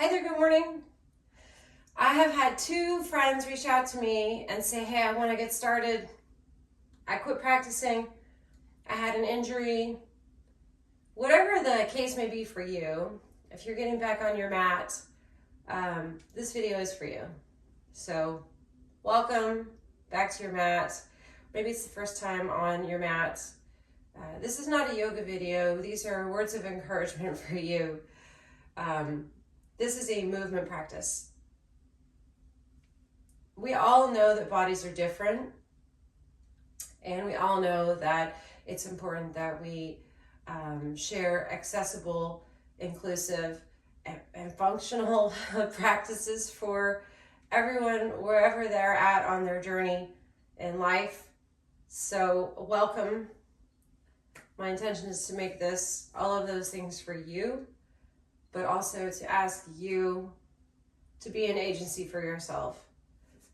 Hi there, good morning. I have had two friends reach out to me and say, hey, I want to get started. I quit practicing. I had an injury. Whatever the case may be for you, if you're getting back on your mat, this video is for you. So welcome back to your mat. Maybe it's the first time on your mat. This is not a yoga video. These are words of encouragement for you. This is a movement practice. We all know that bodies are different, and we all know that it's important that we share accessible, inclusive, and functional practices for everyone wherever they're at on their journey in life. So welcome. My intention is to make this all of those things for you, but also to ask you to be an agency for yourself.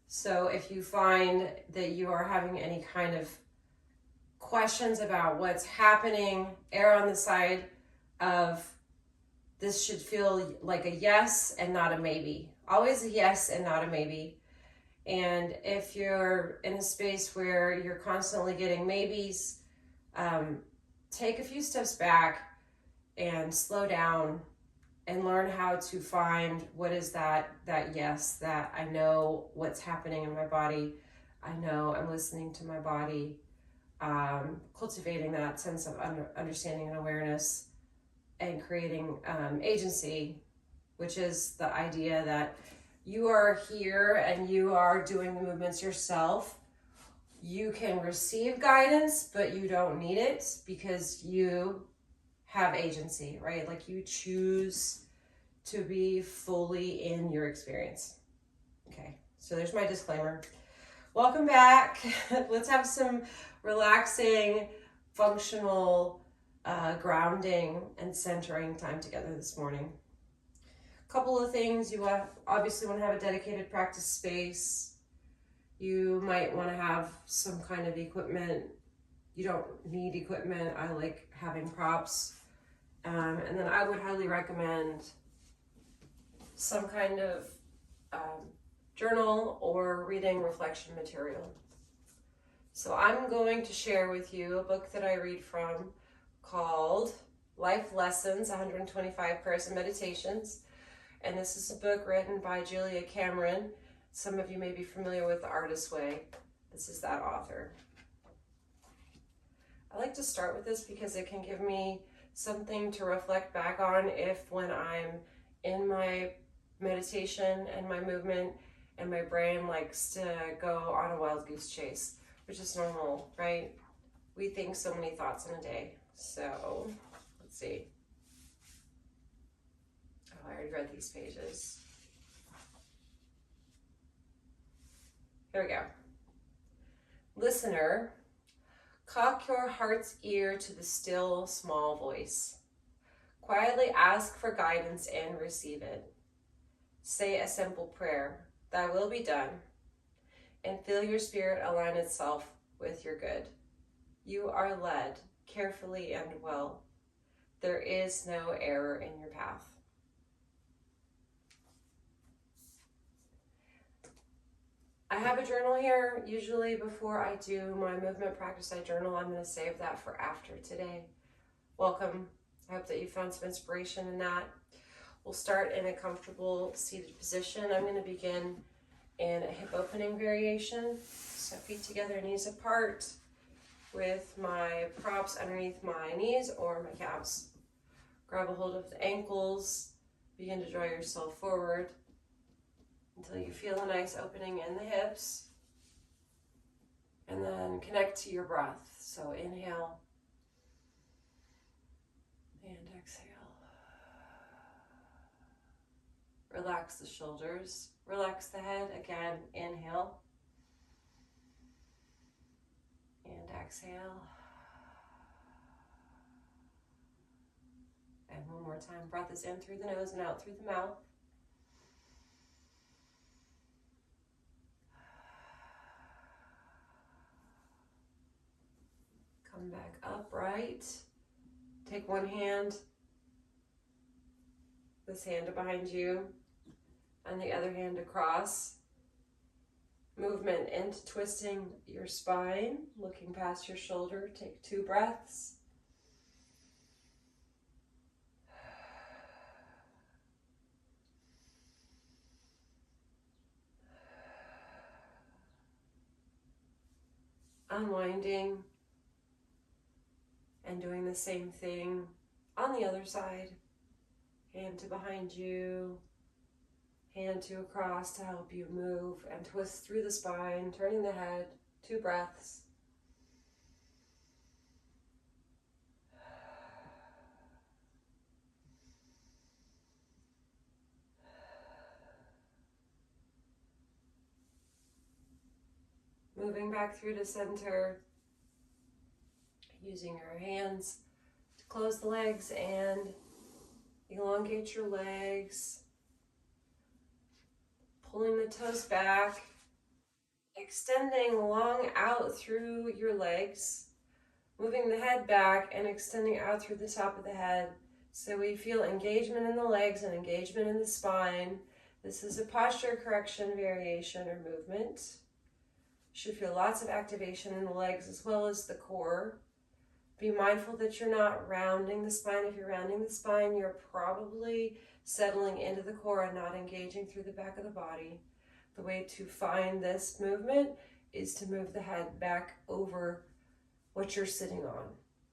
So if you find that you are having any kind of questions about what's happening, err on the side of this should feel like a yes and not a maybe. Always a yes and not a maybe. And if you're in a space where you're constantly getting maybes, take a few steps back and slow down and learn how to find what is that yes, that I know what's happening in my body. I know I'm listening to my body, cultivating that sense of understanding and awareness, and creating agency, which is the idea that you are here and you are doing the movements yourself. You can receive guidance, but you don't need it because you have agency, right? Like you choose to be fully in your experience. Okay, so there's my disclaimer. Welcome back. Let's have some relaxing, functional, grounding and centering time together this morning. A couple of things. You obviously want to have a dedicated practice space. You might want to have some kind of equipment. You don't need equipment. I like having props. And then I would highly recommend some kind of journal or reading reflection material. So I'm going to share with you a book that I read from called Life Lessons, 125 Prayers and Meditations. And this is a book written by Julia Cameron. Some of you may be familiar with The Artist's Way. This is that author. I like to start with this because it can give me something to reflect back on if when I'm in my meditation and my movement and my brain likes to go on a wild goose chase, which is normal, right? We think so many thoughts in a day. So let's see. Oh, I already read these pages. Here we go. Listener, cock your heart's ear to the still, small voice. Quietly ask for guidance and receive it. Say a simple prayer, thy will be done, and feel your spirit align itself with your good. You are led carefully and well. There is no error in your path. I have a journal here. Usually before I do my movement practice, I journal. I'm going to save that for after today. Welcome. I hope that you found some inspiration in that. We'll start in a comfortable seated position. I'm going to begin in a hip opening variation. So feet together, knees apart, with my props underneath my knees or my calves. Grab a hold of the ankles. Begin to draw yourself forward until you feel a nice opening in the hips. And then connect to your breath. So inhale and exhale. Relax the shoulders. Relax the head. Again, inhale and exhale. And one more time. Breath is in through the nose and out through the mouth. Come back upright. Take one hand This hand behind you and the other hand across. Movement into twisting your spine, looking past your shoulder. Take 2 breaths. Unwinding and doing the same thing on the other side. Hand to behind you, hand to across to help you move and twist through the spine, turning the head. 2 breaths. Moving back through to center, using your hands to close the legs and elongate your legs. Pulling the toes back, extending long out through your legs, moving the head back and extending out through the top of the head. So we feel engagement in the legs and engagement in the spine. This is a posture correction variation or movement. You should feel lots of activation in the legs as well as the core. Be mindful that you're not rounding the spine. If you're rounding the spine, you're probably settling into the core and not engaging through the back of the body. The way to find this movement is to move the head back over what you're sitting on,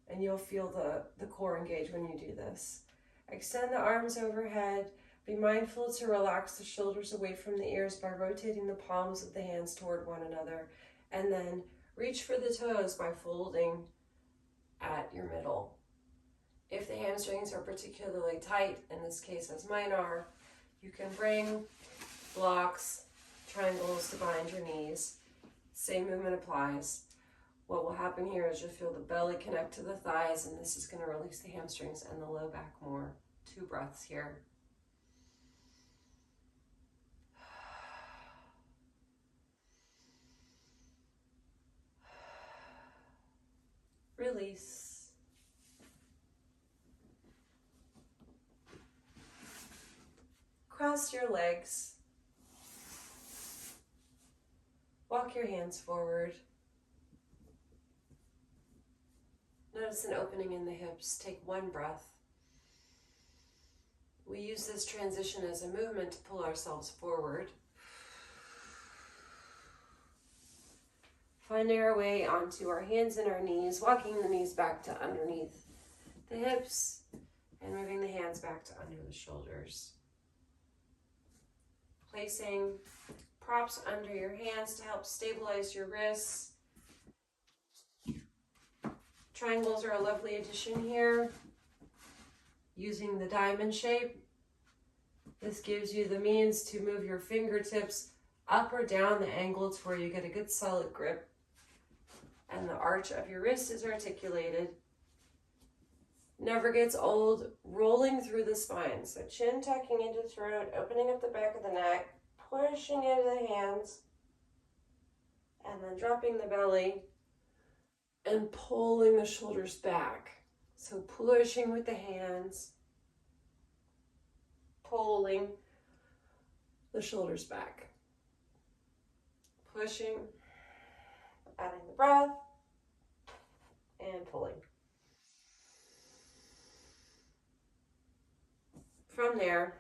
and you'll feel the core engage when you do this. Extend the arms overhead. Be mindful to relax the shoulders away from the ears by rotating the palms of the hands toward one another, and then reach for the toes by folding at your middle. If the hamstrings are particularly tight, in this case as mine are, you can bring blocks, triangles to bind your knees. Same movement applies. What will happen here is you'll feel the belly connect to the thighs, and this is going to release the hamstrings and the low back more. 2 breaths here. Release. Cross your legs. Walk your hands forward. Notice an opening in the hips. Take 1 breath. We use this transition as a movement to pull ourselves forward. Finding our way onto our hands and our knees, walking the knees back to underneath the hips and moving the hands back to under the shoulders. Placing props under your hands to help stabilize your wrists. Triangles are a lovely addition here. Using the diamond shape, this gives you the means to move your fingertips up or down the angle to where you get a good solid grip and the arch of your wrist is articulated. Never gets old, rolling through the spine. So chin tucking into the throat, opening up the back of the neck, pushing into the hands, and then dropping the belly and pulling the shoulders back. So pushing with the hands, pulling the shoulders back. Pushing, adding the breath, and pulling. From there,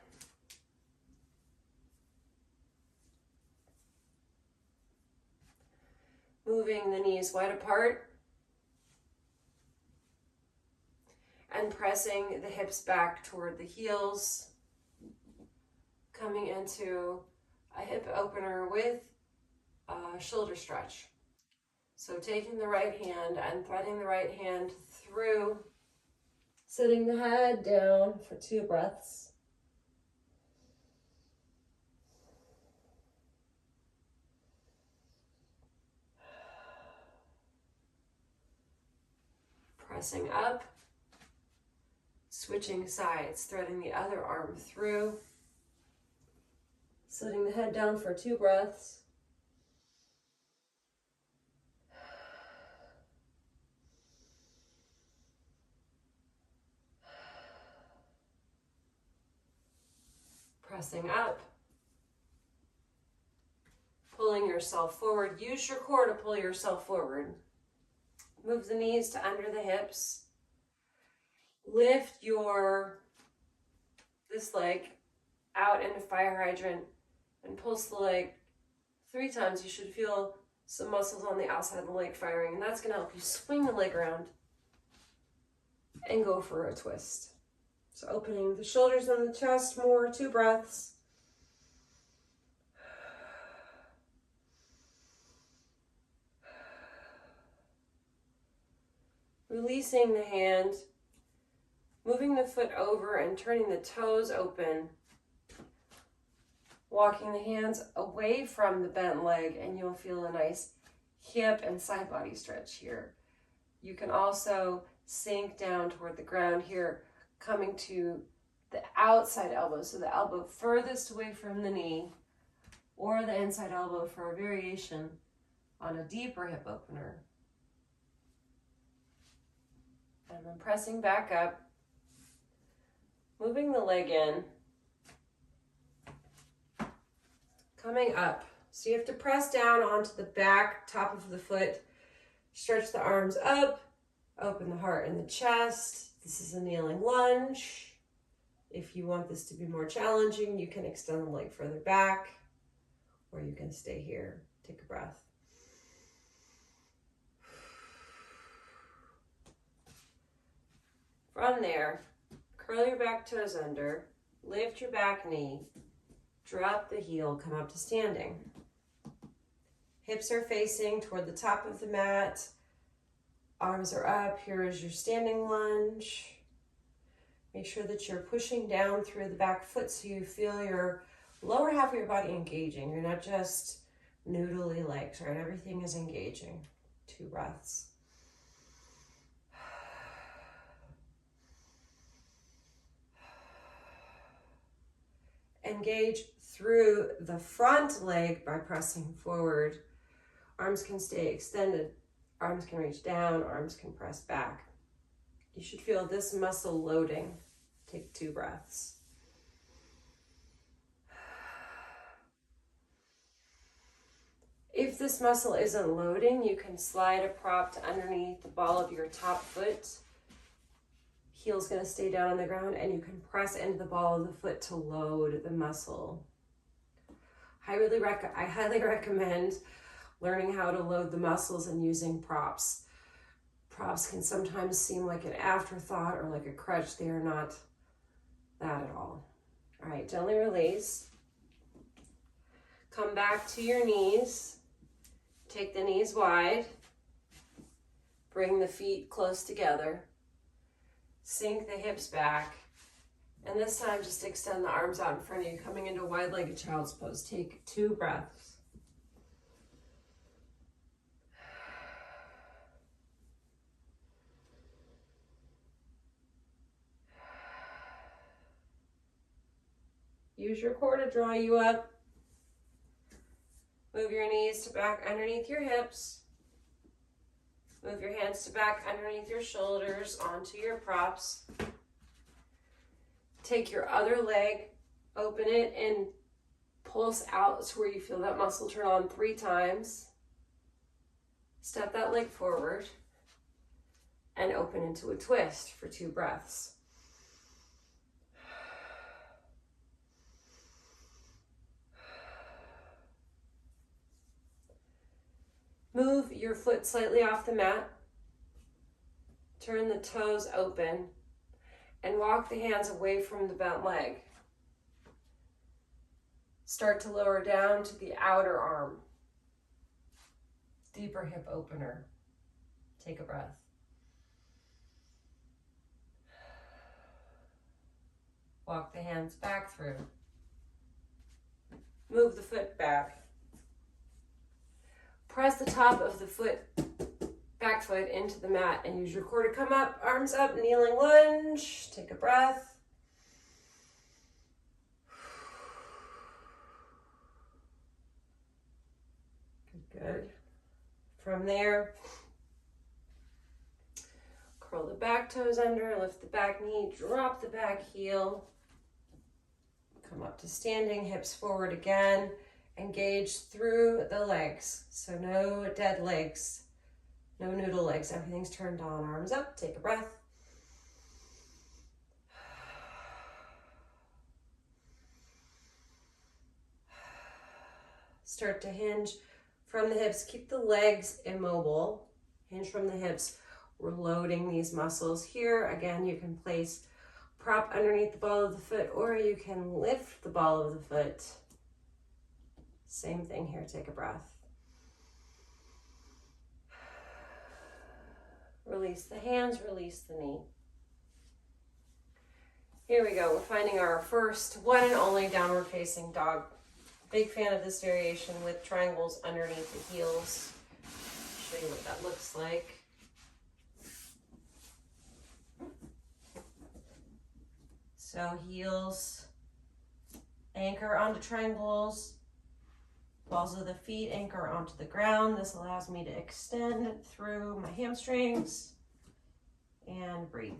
moving the knees wide apart and pressing the hips back toward the heels, coming into a hip opener with a shoulder stretch. So taking the right hand and threading the right hand through, sitting the head down for 2 breaths. Pressing up, switching sides, threading the other arm through, sitting the head down for 2 breaths. Pressing up. Pulling yourself forward. Use your core to pull yourself forward. Move the knees to under the hips. Lift this leg out into fire hydrant and pulse the leg 3 times. You should feel some muscles on the outside of the leg firing, and that's going to help you swing the leg around and go for a twist. So opening the shoulders and the chest more, 2 breaths. Releasing the hand, moving the foot over and turning the toes open. Walking the hands away from the bent leg, and you'll feel a nice hip and side body stretch here. You can also sink down toward the ground here, coming to the outside elbow, so the elbow furthest away from the knee, or the inside elbow for a variation on a deeper hip opener. And then pressing back up, moving the leg in, coming up. So you have to press down onto the back, top of the foot, stretch the arms up, open the heart and the chest. This is a kneeling lunge. If you want this to be more challenging, you can extend the leg further back, or you can stay here. Take a breath. From there, curl your back toes under, lift your back knee, drop the heel, come up to standing. Hips are facing toward the top of the mat, arms are up. Here is your standing lunge. Make sure that you're pushing down through the back foot so you feel your lower half of your body engaging. You're not just noodly legs, right? Everything is engaging. 2 breaths. Engage through the front leg by pressing forward. Arms can stay extended. Arms can reach down. Arms can press back. You should feel this muscle loading. Take 2 breaths. If this muscle isn't loading, you can slide a prop to underneath the ball of your top foot. Heel's going to stay down on the ground, and you can press into the ball of the foot to load the muscle. I highly recommend learning how to load the muscles and using props. Props can sometimes seem like an afterthought or like a crutch. They are not that at all. All right, gently release. Come back to your knees. Take the knees wide. Bring the feet close together. Sink the hips back. And this time, just extend the arms out in front of you, coming into wide-legged child's pose. Take 2 breaths. Use your core to draw you up. Move your knees to back underneath your hips. Move your hands to back underneath your shoulders onto your props. Take your other leg, open it, and pulse out to where you feel that muscle turn on 3 times. Step that leg forward and open into a twist for 2 breaths. Move your foot slightly off the mat. Turn the toes open and walk the hands away from the bent leg. Start to lower down to the outer arm. Deeper hip opener. Take a breath. Walk the hands back through. Move the foot back. Press the top of the back foot into the mat and use your core to come up, arms up, kneeling lunge. Take a breath. Good. From there, curl the back toes under, lift the back knee, drop the back heel. Come up to standing, hips forward again. Engage through the legs. So no dead legs, no noodle legs. Everything's turned on. Arms up, take a breath. Start to hinge from the hips. Keep the legs immobile. Hinge from the hips. We're loading these muscles here. Again, you can place prop underneath the ball of the foot, or you can lift the ball of the foot. Same thing here. Take a breath. Release the hands, release the knee. Here we go. We're finding our first one and only downward facing dog. Big fan of this variation with triangles underneath the heels. Show you what that looks like. So heels anchor onto triangles. Balls of the feet anchor onto the ground. This allows me to extend through my hamstrings and breathe.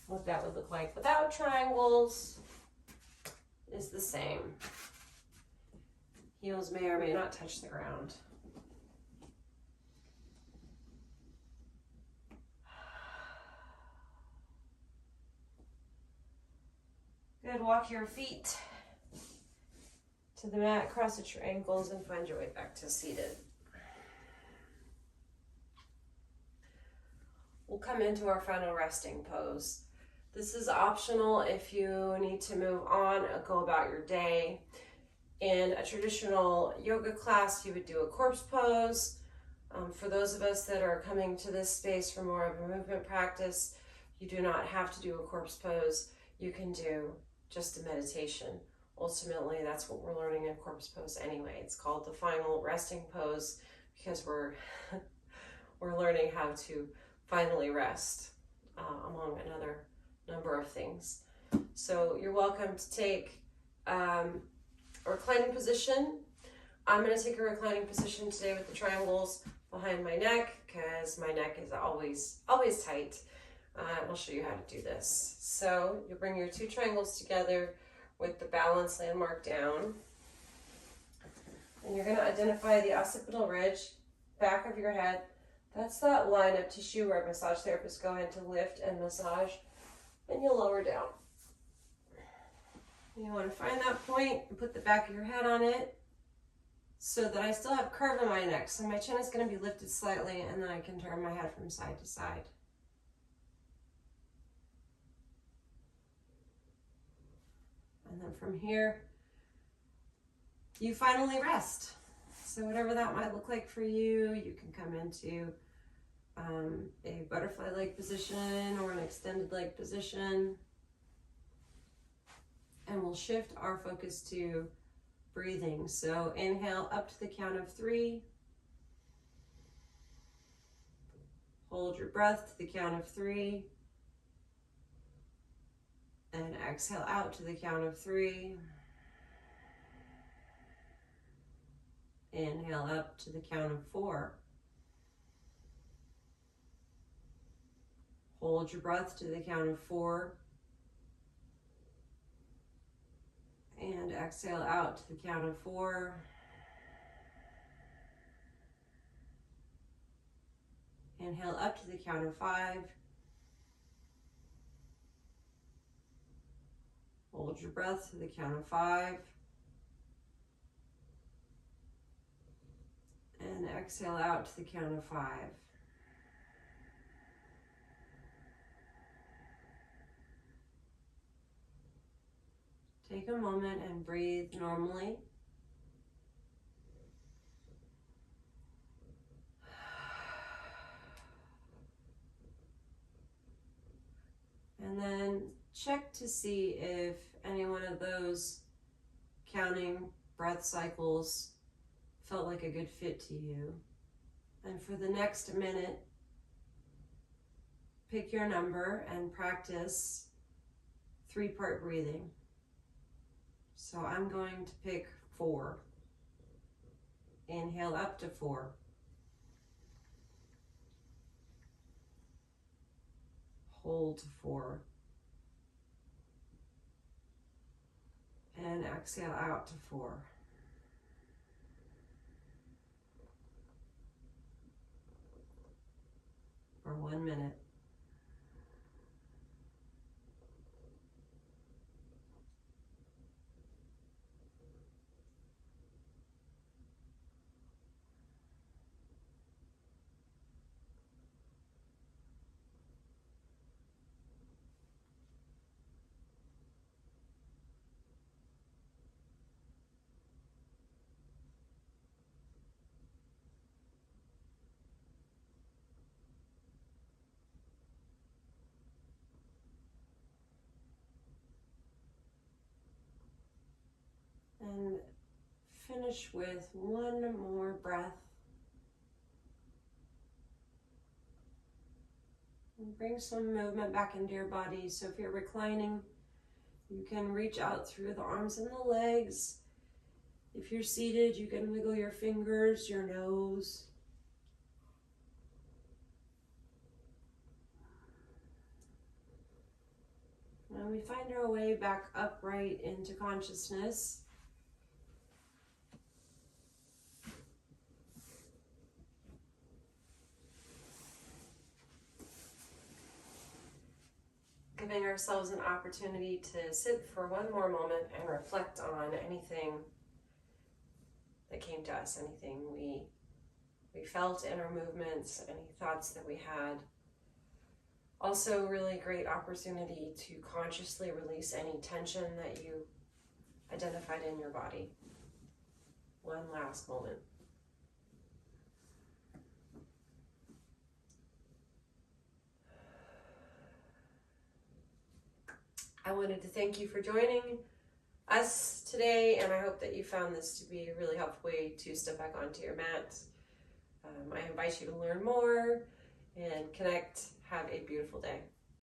What that would look like without triangles is the same. Heels may or may not touch the ground. Good, walk your feet to the mat, cross at your ankles, and find your way back to seated. We'll come into our final resting pose. This is optional if you need to move on or go about your day. In a traditional yoga class, you would do a corpse pose. For those of us that are coming to this space for more of a movement practice, you do not have to do a corpse pose. You can do just a meditation. Ultimately, that's what we're learning in corpse pose anyway. It's called the final resting pose because we're learning how to finally rest, among another number of things. So you're welcome to take a reclining position. I'm going to take a reclining position today with the triangles behind my neck because my neck is always tight. I'll show you how to do this. So you'll bring your two triangles together with the balance landmark down. And you're going to identify the occipital ridge, back of your head. That's that line of tissue where massage therapists go in to lift and massage. And you'll lower down. You want to find that point and put the back of your head on it so that I still have curve in my neck. So my chin is going to be lifted slightly and then I can turn my head from side to side. And then from here, you finally rest. So whatever that might look like for you, you can come into a butterfly leg position or an extended leg position. And we'll shift our focus to breathing. So inhale up to the count of 3. Hold your breath to the count of 3. And exhale out to the count of 3. Inhale up to the count of 4. Hold your breath to the count of 4. And exhale out to the count of 4. Inhale up to the count of 5. Hold your breath to the count of 5. And exhale out to the count of 5. Take a moment and breathe normally. And then check to see if any one of those counting breath cycles felt like a good fit to you. And for the next minute, pick your number and practice 3-part breathing. So I'm going to pick 4. Inhale up to 4. Hold to 4. And exhale out to 4. For 1 minute. And finish with 1 more breath. And bring some movement back into your body. So if you're reclining, you can reach out through the arms and the legs. If you're seated, you can wiggle your fingers, your nose. And we find our way back upright into consciousness. Giving ourselves an opportunity to sit for 1 more moment and reflect on anything that came to us, anything we felt in our movements, any thoughts that we had. Also, really great opportunity to consciously release any tension that you identified in your body. 1 last moment. I wanted to thank you for joining us today, and I hope that you found this to be a really helpful way to step back onto your mat. I invite you to learn more and connect. Have a beautiful day.